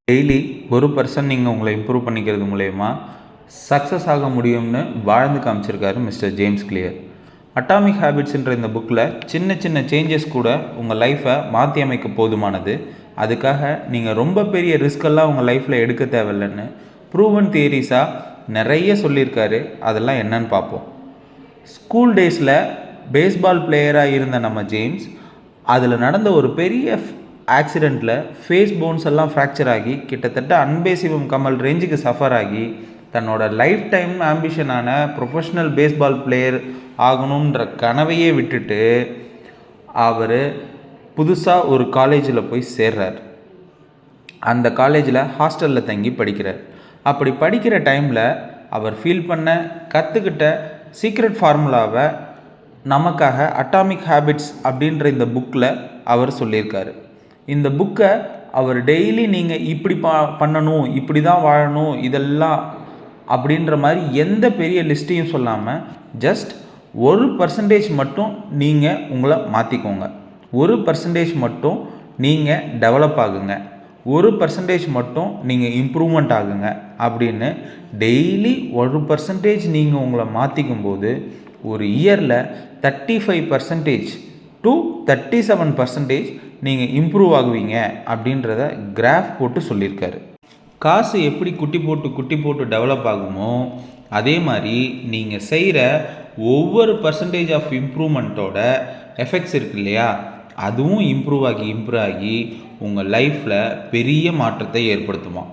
Daily ஒரு person நீங்கள் உங்களை இம்ப்ரூவ் பண்ணிக்கிறது மூலயமா சக்ஸஸ் ஆக முடியும்னு வாழ்ந்து காமிச்சிருக்காரு மிஸ்டர் ஜேம்ஸ் கிளியர். அட்டாமிக் ஹேபிட்ஸ்ன்ற இந்த புக்கில் சின்ன சின்ன சேஞ்சஸ் கூட உங்கள் லைஃப்பை மாற்றி அமைக்க போதுமானது. அதுக்காக நீங்கள் ரொம்ப பெரிய ரிஸ்கெல்லாம் உங்கள் லைஃப்பில் எடுக்க தேவையில்லைன்னு ப்ரூவன் தியரிஸாக நிறைய சொல்லியிருக்காரு. அதெல்லாம் என்னன்னு பார்ப்போம். ஸ்கூல் டேஸில் பேஸ்பால் பிளேயராக இருந்த நம்ம ஜேம்ஸ் அதில் நடந்த ஒரு பெரிய ஆக்சிடெண்ட்டில் ஃபேஸ் போன்ஸ் எல்லாம் ஃப்ராக்சர் ஆகி கிட்டத்தட்ட அன்பே சிவம் கமல் ரேஞ்சுக்கு சஃபர் ஆகி தன்னோட லைஃப் டைம் ஆம்பிஷனான ப்ரொஃபஷ்னல் பேஸ்பால் பிளேயர் ஆகணுன்ற கனவையே விட்டுட்டு அவர் புதுசாக ஒரு காலேஜில் போய் சேர்றார். அந்த காலேஜில் ஹாஸ்டலில் தங்கி படிக்கிறார். அப்படி படிக்கிற டைமில் அவர் ஃபீல் பண்ண கற்றுக்கிட்ட சீக்ரெட் ஃபார்முலாவை நமக்காக அட்டாமிக் ஹேபிட்ஸ் அப்படின்ற இந்த புக்கில் அவர் சொல்லியிருக்காரு. இந்த புக்கை அவர் டெய்லி நீங்கள் இப்படி பண்ணணும், இப்படி தான் வாழணும், இதெல்லாம் அப்படின்ற மாதிரி எந்த பெரிய லிஸ்ட்டையும் சொல்லாமல் ஜஸ்ட் 1% மட்டும் நீங்கள் உங்களை மாற்றிக்கோங்க, 1% மட்டும் நீங்கள் டெவலப் ஆகுங்க, 1% மட்டும் நீங்கள் இம்ப்ரூவ்மெண்ட் ஆகுங்க அப்படின்னு டெய்லி 1% நீங்கள் உங்களை மாற்றிக்கும் போது ஒரு இயரில் 35% to 37% நீங்கள் இம்ப்ரூவ் ஆகுவீங்க அப்படின்றத கிராஃப் போட்டு சொல்லியிருக்காரு. காசு எப்படி குட்டி போட்டு டெவலப் ஆகுமோ அதே மாதிரி நீங்கள் செய்கிற ஒவ்வொரு பர்சன்டேஜ் ஆஃப் இம்ப்ரூவ்மெண்ட்டோட எஃபெக்ட்ஸ் இருக்கு இல்லையா, அதுவும் இம்ப்ரூவ் ஆகி உங்கள் லைஃப்பில் பெரிய மாற்றத்தை ஏற்படுத்துமா.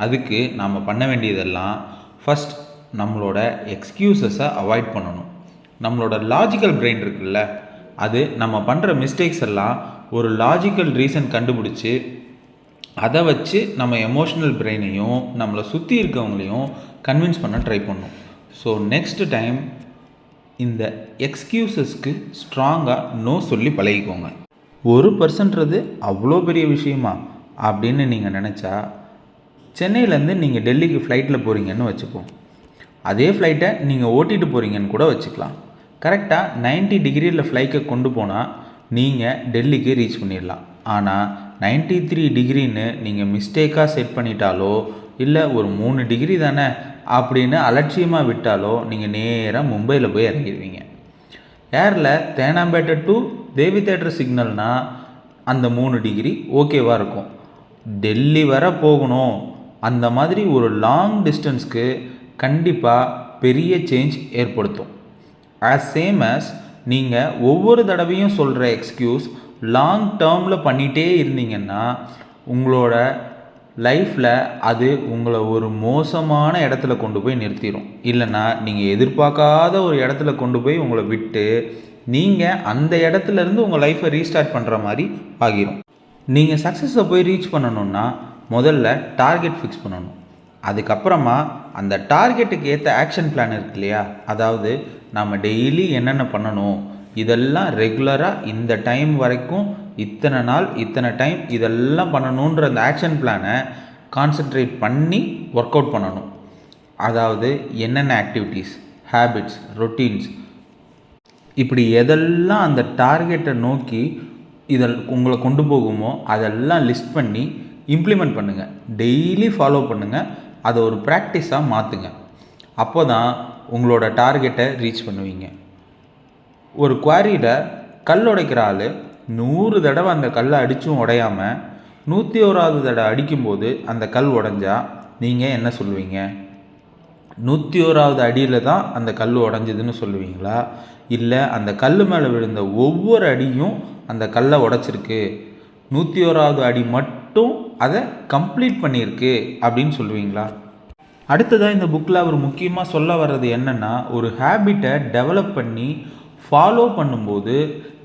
அதுக்கு நாம் பண்ண வேண்டியதெல்லாம் ஃபஸ்ட் நம்மளோட எக்ஸ்கியூசஸை அவாய்ட் பண்ணணும். நம்மளோட லாஜிக்கல் பிரெயின் இருக்குல்ல, அது நம்ம பண்ணுற மிஸ்டேக்ஸ் எல்லாம் ஒரு லாஜிக்கல் ரீசன் கண்டுபிடிச்சி அதை வச்சு நம்ம எமோஷ்னல் பிரெயினையும் நம்மளை சுற்றி இருக்கவங்களையும் கன்வின்ஸ் பண்ண ட்ரை பண்ணணும். ஸோ நெக்ஸ்ட் டைம் இந்த எக்ஸ்கியூசஸ்க்கு ஸ்ட்ராங்காக நோ சொல்லி பழகிக்கோங்க. 1% அவ்வளோ பெரிய விஷயமா அப்படின்னு நீங்கள் நினச்சா, சென்னையிலேருந்து நீங்கள் டெல்லிக்கு ஃப்ளைட்டில் போகிறீங்கன்னு வச்சுப்போம். அதே ஃப்ளைட்டை நீங்கள் ஓட்டிகிட்டு போகிறீங்கன்னு கூட வச்சுக்கலாம். கரெக்டாக 90 டிகிரியில் ஃப்ளைட்டை கொண்டு போனால் நீங்கள் டெல்லிக்கு ரீச் பண்ணிடலாம். ஆனால் 93 டிகிரின்னு நீங்கள் மிஸ்டேக்காக செட் பண்ணிட்டாலோ இல்லை ஒரு 3 டிகிரி தானே அப்படின்னு அலட்சியமாக விட்டாலோ நீங்கள் நேராக மும்பையில் போய் இறங்கிடுவீங்க. ஏரில் தேனாம்பேட்டை டு தேவி தேட்டர் சிக்னல்னால் அந்த 3 டிகிரி ஓகேவாக இருக்கும். டெல்லி வர போகணும், அந்த மாதிரி ஒரு லாங் டிஸ்டன்ஸ்க்கு கண்டிப்பாக பெரிய சேஞ்ச் ஏற்படுத்தும். சேம் as நீங்கள் ஒவ்வொரு தடவையும் சொல்கிற எக்ஸ்கியூஸ் லாங் டேர்மில் பண்ணிகிட்டே இருந்தீங்கன்னா உங்களோட லைஃப்பில் அது உங்களை ஒரு மோசமான இடத்துல கொண்டு போய் நிறுத்திடும். இல்லைன்னா நீங்கள் எதிர்பார்க்காத ஒரு இடத்துல கொண்டு போய் உங்களை விட்டு நீங்கள் அந்த இடத்துலேருந்து உங்கள் லைஃப்பை ரீஸ்டார்ட் பண்ணுற மாதிரி ஆகிரும். நீங்கள் சக்ஸஸை போய் ரீச் பண்ணணுன்னா முதல்ல டார்கெட் ஃபிக்ஸ் பண்ணணும். அதுக்கப்புறமா அந்த டார்கெட்டுக்கு ஏற்ற ஆக்ஷன் பிளான் இருக்கு இல்லையா, அதாவது நம்ம டெய்லி என்னென்ன பண்ணணும், இதெல்லாம் ரெகுலராக இந்த டைம் வரைக்கும் இத்தனை நாள் இத்தனை டைம் இதெல்லாம் பண்ணணுன்ற அந்த ஆக்ஷன் பிளானை கான்சென்ட்ரேட் பண்ணி ஒர்க் அவுட் பண்ணணும். அதாவது என்னென்ன ஆக்டிவிட்டீஸ், ஹேபிட்ஸ், ரொட்டீன்ஸ், இப்படி எதெல்லாம் அந்த டார்கெட்டை நோக்கி உங்களை கொண்டு போகுமோ அதெல்லாம் லிஸ்ட் பண்ணி இம்ப்ளிமெண்ட் பண்ணுங்கள். டெய்லி ஃபாலோ பண்ணுங்கள். அதை ஒரு ப்ராக்டிஸாக மாற்றுங்க. அப்போ தான் உங்களோட டார்கெட்டை ரீச் பண்ணுவீங்க. ஒரு குவாரியில் கல் உடைக்கிற ஆள் 100 தடவை அந்த கல்லை அடித்தும் உடையாமல் 101வது தடவை அடிக்கும்போது அந்த கல் உடஞ்சா நீங்கள் என்ன சொல்லுவீங்க? 101வது அடியில் தான் அந்த கல் உடஞ்சதுன்னு சொல்லுவீங்களா? இல்லை அந்த கல் மேலே விழுந்த ஒவ்வொரு அடியும் அந்த கல்லை உடைச்சிருக்கு, 101வது அடி மட்டும் அதை கம்ப்ளீட் பண்ணியிருக்கு அப்படின்னு சொல்லுவீங்களா? அடுத்ததாக இந்த புக்கில் அவர் முக்கியமாக சொல்ல வர்றது என்னென்னா, ஒரு ஹேபிட்டை டெவலப் பண்ணி ஃபாலோ பண்ணும்போது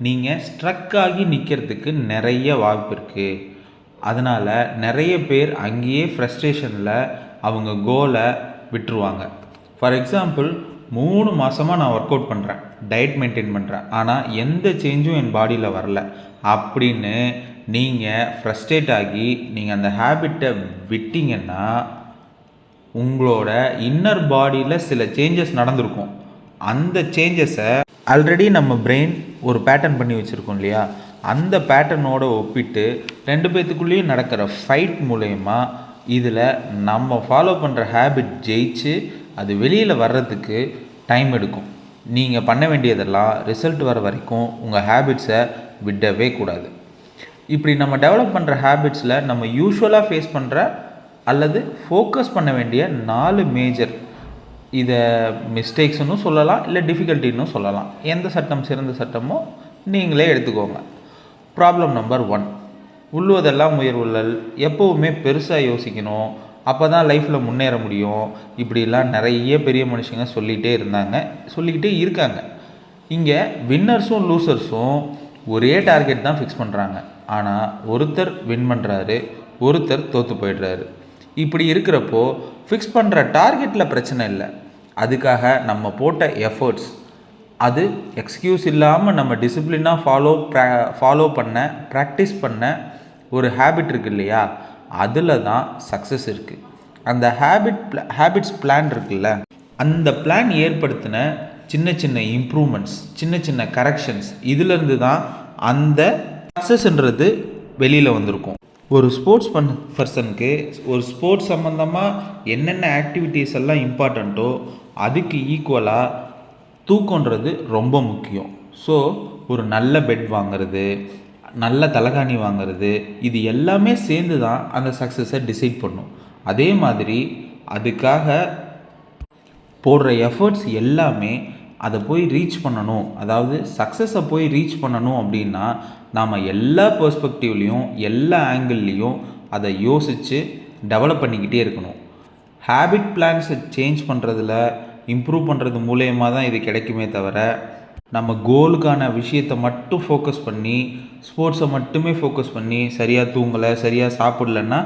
நீங்கள் ஸ்ட்ரக் ஆகி நிற்கிறதுக்கு நிறைய வாய்ப்பு இருக்குது. அதனால் நிறைய பேர் அங்கேயே ஃப்ரஸ்ட்ரேஷனில் அவங்க கோலை விட்டுருவாங்க. ஃபார் எக்ஸாம்பிள், 3 மாதமாக நான் ஒர்க் அவுட் பண்ணுறேன், டயட் மெயின்டைன் பண்ணுறேன், ஆனால் எந்த சேஞ்சும் என் பாடியில் வரல அப்படின்னு நீங்கள் ஃப்ரஸ்ட்ரேட் ஆகி நீங்கள் அந்த ஹேபிட்டை விட்டிங்கன்னா உங்களோட இன்னர் பாடியில் சில சேஞ்சஸ் நடந்திருக்கும். அந்த சேஞ்சஸை ஆல்ரெடி நம்ம பிரெயின் ஒரு பேட்டர்ன் பண்ணி வச்சுருக்கோம் இல்லையா, அந்த பேட்டர்னோட ஒப்பிட்டு 2 பேத்துக்குள்ளேயும் நடக்கிற ஃபைட் மூலயமா இதில் நம்ம ஃபாலோ பண்ணுற ஹேபிட் ஜெயிச்சு அது வெளியில் வர்றதுக்கு டைம் எடுக்கும். நீங்கள் பண்ண வேண்டியதெல்லாம் ரிசல்ட் வர வரைக்கும் உங்கள் ஹேபிட்ஸை விடவே கூடாது. இப்படி நம்ம டெவலப் பண்ணுற ஹேபிட்ஸில் நம்ம யூஸ்வலாக ஃபேஸ் பண்ணுற அல்லது ஃபோக்கஸ் பண்ண வேண்டிய 4 மேஜர், இதை மிஸ்டேக்ஸ்னு சொல்லலாம், இல்லை டிஃபிகல்ட்டின்னு சொல்லலாம். எந்த சட்டம் சிறந்த சட்டமோ நீங்களே எடுத்துக்கோங்க. Problem number 1, உள்ளுவதெல்லாம் உயர்வுள்ளல். எப்போவுமே பெருசாக யோசிக்கணும், அப்போ தான் லைஃப்பில் முன்னேற முடியும். இப்படிலாம் நிறைய பெரிய மனுஷங்க சொல்லிக்கிட்டே இருக்காங்க. இங்கே வின்னர்ஸும் லூசர்ஸும் ஒரே டார்கெட் தான் ஃபிக்ஸ் பண்ணுறாங்க. ஆனால் ஒருத்தர் வின் பண்ணுறாரு, ஒருத்தர் தோற்று போயிடுறாரு. இப்படி இருக்கிறப்போ ஃபிக்ஸ் பண்ணுற டார்கெட்டில் பிரச்சனை இல்லை, அதுக்காக நம்ம போட்ட எஃபர்ட்ஸ், அது எக்ஸ்கியூஸ் இல்லாமல் நம்ம டிசிப்ளினாக ஃபாலோ பண்ண ப்ராக்டிஸ் பண்ண ஒரு ஹேபிட் இருக்குது இல்லையா, அதில் தான் சக்ஸஸ் இருக்குது. அந்த ஹேபிட்ஸ் பிளான் இருக்குல்ல, அந்த பிளான் ஏற்படுத்தின சின்ன சின்ன இம்ப்ரூவ்மெண்ட்ஸ், சின்ன சின்ன கரெக்ஷன்ஸ், இதிலேருந்து தான் அந்த சக்ஸஸ்ன்றது வெளியில் வந்திருக்கும். ஒரு ஸ்போர்ட்ஸ் பர்சனுக்கு ஒரு ஸ்போர்ட்ஸ் சம்மந்தமாக என்னென்ன ஆக்டிவிட்டீஸ் எல்லாம் இம்பார்ட்டண்ட்டோ அதுக்கு ஈக்குவலாக தூக்கன்றது ரொம்ப முக்கியம். ஸோ ஒரு நல்ல பெட் வாங்கிறது, நல்ல தலகாணி வாங்கிறது, இது எல்லாமே சேர்ந்து தான் அந்த சக்ஸஸை டிசைட் பண்ணும். அதே மாதிரி அதுக்காக போடுற எஃபர்ட்ஸ் எல்லாமே அதை போய் ரீச் பண்ணணும், அதாவது சக்ஸஸை போய் ரீச் பண்ணணும் அப்படின்னா நாம் எல்லா பெர்ஸ்பெக்டிவ்லேயும் எல்லா ஆங்கிள்லேயும் அதை யோசித்து டெவலப் பண்ணிக்கிட்டே இருக்கணும். ஹேபிட் பிளான்ஸை சேஞ்ச் பண்ணுறதுல இம்ப்ரூவ் பண்ணுறது மூலயமா தான் இது கிடைக்குமே தவிர, நம்ம கோலுக்கான விஷயத்தை மட்டும் ஃபோக்கஸ் பண்ணி ஸ்போர்ட்ஸை மட்டுமே ஃபோக்கஸ் பண்ணி சரியாக தூங்கலை, சரியாக சாப்பிடலன்னா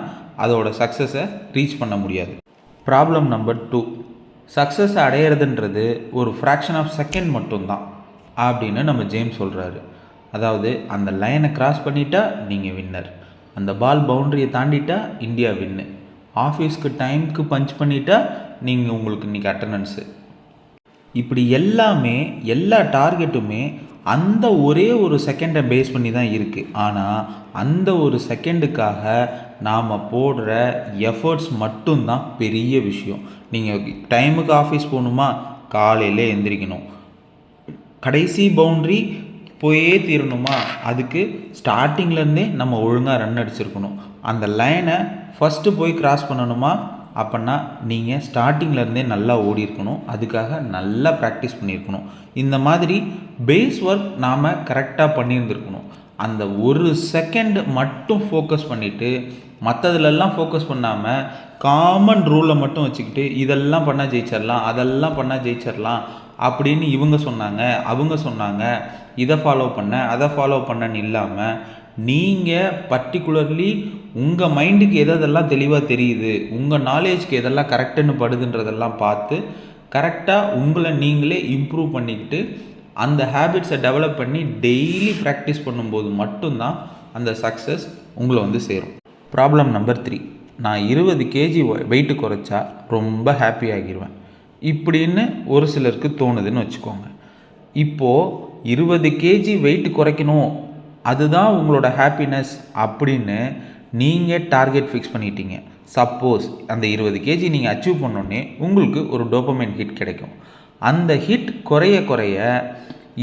அதோட சக்ஸஸை ரீச் பண்ண முடியாது. ப்ராப்ளம் நம்பர் 2, சக்ஸஸ் அடையிறதுன்றது ஒரு ஃப்ராக்ஷன் ஆஃப் செகண்ட் மட்டும்தான் அப்படின்னு நம்ம ஜேம்ஸ் சொல்கிறாரு. அதாவது அந்த லைனை கிராஸ் பண்ணிட்டா நீங்கள் வின்னர், அந்த பால் பவுண்ட்ரியை தாண்டிட்டா இந்தியா வின்னு, ஆஃபீஸ்க்கு டைமுக்கு பஞ்ச் பண்ணிட்டா நீங்கள் உங்களுக்கு இன்றைக்கி அட்டண்டன்ஸு. இப்படி எல்லா டார்கெட்டுமே அந்த ஒரே ஒரு செகண்டை பேஸ் பண்ணி தான் இருக்குது. ஆனால் அந்த ஒரு செகண்டுக்காக நாம் போடுற எஃபர்ட்ஸ் மட்டும்தான் பெரிய விஷயம். நீங்கள் டைமுக்கு ஆஃபீஸ் போகணுமா, காலையில் எந்திரிக்கணும். கடைசி பவுண்ட்ரி போயே தீரணுமா, அதுக்கு ஸ்டார்டிங்லேருந்தே நம்ம ஒழுங்காக ரன் அடிச்சிருக்கணும். அந்த லைனை ஃபஸ்ட்டு போய் கிராஸ் பண்ணணுமா, அப்படின்னா நீங்கள் ஸ்டார்டிங்லேருந்தே நல்லா ஓடி இருக்கணும், அதுக்காக நல்லா ப்ராக்டிஸ் பண்ணியிருக்கணும். இந்த மாதிரி பேஸ் ஒர்க் நாம் கரெக்டாக பண்ணியிருந்துருக்கணும். அந்த ஒரு செகண்ட் மட்டும் ஃபோக்கஸ் பண்ணிவிட்டு மற்றதுலெல்லாம் ஃபோக்கஸ் பண்ணாமல் காமன் ரூலை மட்டும் வச்சுக்கிட்டு இதெல்லாம் பண்ணால் ஜெயிச்சிடலாம், அதெல்லாம் பண்ணால் ஜெயிச்சிடலாம் அப்படின்னு இவங்க சொன்னாங்க, அவங்க சொன்னாங்க, இதை ஃபாலோ பண்ண அதை ஃபாலோ பண்ணன்னு இல்லாமல் நீங்கள் பர்டிகுலர்லி உங்கள் மைண்டுக்கு எதெல்லாம் தெளிவாக தெரியுது, உங்கள் நாலேஜ்க்கு எதெல்லாம் கரெக்டுன்னு படுதுன்றதெல்லாம் பார்த்து கரெக்டாக உங்களை நீங்களே இம்ப்ரூவ் பண்ணிக்கிட்டு அந்த ஹேபிட்ஸை டெவலப் பண்ணி டெய்லி ப்ராக்டிஸ் பண்ணும்போது மட்டும்தான் அந்த சக்ஸஸ் உங்களை வந்து சேரும். ப்ராப்ளம் நம்பர் 3, நான் 20 kg வெயிட்டு குறைச்சா ரொம்ப ஹாப்பி ஆகிடுவேன் இப்படின்னு ஒரு சிலருக்கு தோணுதுன்னு வச்சுக்கோங்க. இப்போது 20 kg வெயிட் குறைக்கணும், அதுதான் உங்களோட ஹாப்பினஸ் அப்படின்னு நீங்கள் டார்கெட் ஃபிக்ஸ் பண்ணிட்டீங்க. சப்போஸ் அந்த 20 kg நீங்கள் அச்சீவ் பண்ணோன்னே உங்களுக்கு ஒரு டோபமைன் ஹிட் கிடைக்கும். அந்த ஹிட் குறைய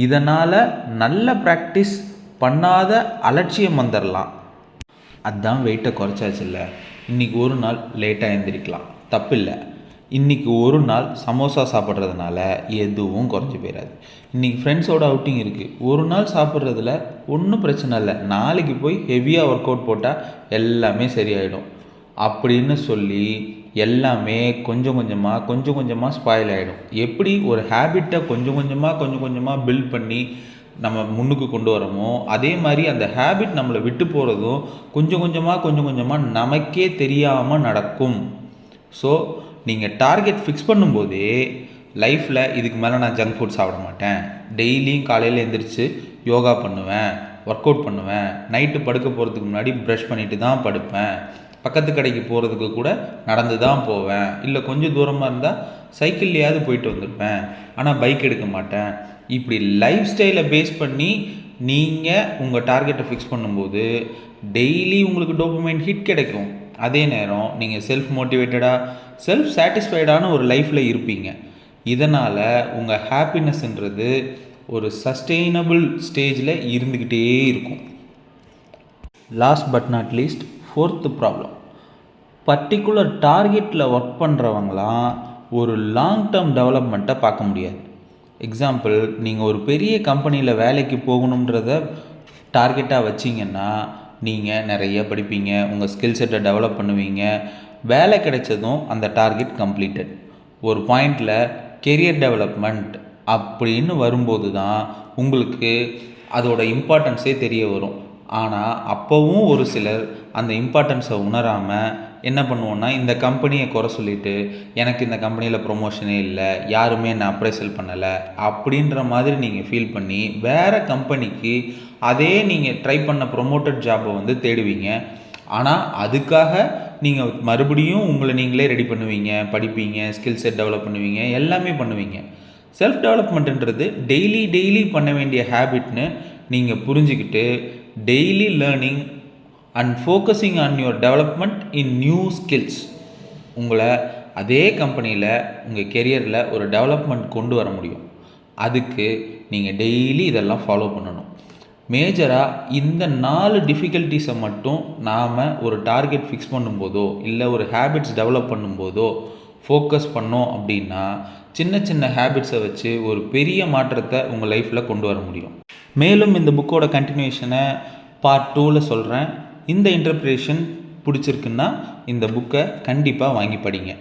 இதனால் நல்ல ப்ராக்டிஸ் பண்ணாத அலட்சியம் வந்துடலாம். அதுதான் வெயிட்டை குறைச்சாச்சு இல்லை, இன்றைக்கி ஒரு நாள் லேட்டாக எழுந்திரிக்கலாம், தப்பில்லை. இன்றைக்கி ஒரு நாள் சமோசா சாப்பிட்றதுனால எதுவும் குறைஞ்சி போயிடாது. இன்றைக்கி ஃப்ரெண்ட்ஸோட அவுட்டிங் இருக்குது, ஒரு நாள் சாப்பிட்றதுல ஒன்றும் பிரச்சனை இல்லை, நாளைக்கு போய் ஹெவியாக ஒர்க் அவுட் போட்டால் எல்லாமே சரியாயிடும் அப்படின்னு சொல்லி எல்லாமே கொஞ்சம் கொஞ்சமாக ஸ்பாயில் ஆகிடும். எப்படி ஒரு ஹேபிட்டை கொஞ்சம் கொஞ்சமாக பில்ட் பண்ணி நம்ம முன்னுக்கு கொண்டு வரோமோ, அதே மாதிரி அந்த ஹேபிட் நம்மளை விட்டு போகிறதும் கொஞ்சம் கொஞ்சமாக நமக்கே தெரியாமல் நடக்கும். ஸோ நீங்கள் டார்கெட் ஃபிக்ஸ் பண்ணும்போதே லைஃப்பில் இதுக்கு மேலே நான் ஜங்க் ஃபுட் சாப்பிட மாட்டேன், டெய்லியும் காலையில் எழுந்திரிச்சு யோகா பண்ணுவேன், ஒர்க் அவுட் பண்ணுவேன், நைட்டு படுக்க போகிறதுக்கு முன்னாடி ப்ரஷ் பண்ணிவிட்டு தான் படுப்பேன், பக்கத்து கடைக்கு போகிறதுக்கு கூட நடந்து தான் போவேன், இல்லை கொஞ்சம் தூரமாக இருந்தால் சைக்கிள்லையாவது போயிட்டு வந்துடுவேன், ஆனால் பைக் எடுக்க மாட்டேன். இப்படி லைஃப் ஸ்டைலை பேஸ் பண்ணி நீங்கள் உங்கள் டார்கெட்டை ஃபிக்ஸ் பண்ணும்போது டெய்லி உங்களுக்கு டோபமைன் ஹிட் கிடைக்கும். அதே நேரம் நீங்கள் செல்ஃப் மோட்டிவேட்டடாக செல்ஃப் சாட்டிஸ்ஃபைடான ஒரு லைஃப்பில் இருப்பீங்க. இதனால் உங்கள் ஹாப்பினஸ்ன்றது ஒரு சஸ்டெயினபிள் ஸ்டேஜில் இருந்துக்கிட்டே இருக்கும். Last but not least, 4th problem. Particular டார்கெட்டில் ஒர்க் பண்ணுறவங்களாம் ஒரு லாங் டேர்ம் டெவலப்மெண்ட்டை பார்க்க முடியாது. எக்ஸாம்பிள், நீங்கள் ஒரு பெரிய கம்பெனியில் வேலைக்கு போகணுன்றத டார்கெட்டாக வச்சிங்கன்னா நீங்கள் நிறைய படிப்பீங்க, உங்கள் ஸ்கில் செட்டை டெவலப் பண்ணுவீங்க, வேலை கிடைச்சதும் அந்த டார்கெட் கம்ப்ளீட்டட். ஒரு பாயிண்டில் கெரியர் டெவலப்மெண்ட் அப்படின்னு வரும்போது தான் உங்களுக்கு அதோட இம்பார்ட்டன்ஸே தெரிய வரும். ஆனால் அப்போவும் ஒரு சிலர் அந்த இம்பார்ட்டன்ஸை உணராமல் என்ன பண்ணுவோன்னா, இந்த கம்பெனியை குறை சொல்லிவிட்டு எனக்கு இந்த கம்பெனியில் ப்ரொமோஷனே இல்லை, யாருமே என்னை அப்ரைசல் பண்ணலை அப்படின்ற மாதிரி நீங்கள் ஃபீல் பண்ணி வேறு கம்பெனிக்கு அதே நீங்கள் ட்ரை பண்ண ப்ரொமோட்டட் ஜாப்பை வந்து தேடுவீங்க. ஆனால் அதுக்காக நீங்கள் மறுபடியும் உங்களை நீங்களே ரெடி பண்ணுவீங்க, படிப்பீங்க, ஸ்கில் செட் டெவலப் பண்ணுவீங்க, எல்லாமே பண்ணுவீங்க. செல்ஃப் டெவலப்மெண்ட்டுன்றது டெய்லி பண்ண வேண்டிய ஹேபிட்னு நீங்கள் புரிஞ்சுக்கிட்டு daily learning and focusing on your development in new skills உங்களை அதே கம்பெனியில் உங்கள் கெரியரில் ஒரு டெவலப்மெண்ட் கொண்டு வர முடியும். அதுக்கு நீங்கள் டெய்லி இதெல்லாம் ஃபாலோ பண்ணணும். மேஜராக இந்த 4 டிஃபிகல்ட்டிஸை மட்டும் நாம் ஒரு டார்கெட் ஃபிக்ஸ் பண்ணும்போதோ இல்லை ஒரு ஹேபிட்ஸ் டெவலப் பண்ணும்போதோ ஃபோக்கஸ் பண்ணோம் அப்படின்னா சின்ன ஹேபிட்ஸை வச்சு ஒரு பெரிய மாற்றத்தை உங்கள் லைஃப்பில் கொண்டு வர முடியும். மேலும் இந்த புக்கோட கண்டினியூஷனை பார்ட் 2ல் சொல்கிறேன். இந்த இன்டர்பிரேஷன் பிடிச்சிருக்குன்னா இந்த புக்கை கண்டிப்பாக வாங்கி படிங்க.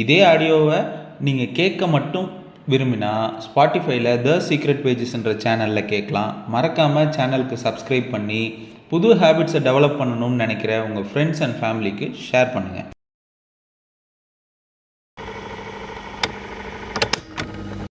இதே ஆடியோவை நீங்கள் கேட்க மட்டும் விரும்பினா ஸ்பாட்டிஃபைல த சீக்ரெட் பேஜஸ்ன்ற சேனலில் கேட்கலாம். மறக்காமல் சேனலுக்கு சப்ஸ்கிரைப் பண்ணி புது ஹேபிட்ஸை டெவலப் பண்ணணும்னு நினைக்கிற உங்கள் ஃப்ரெண்ட்ஸ் அண்ட் ஃபேமிலிக்கு ஷேர் பண்ணுங்கள்.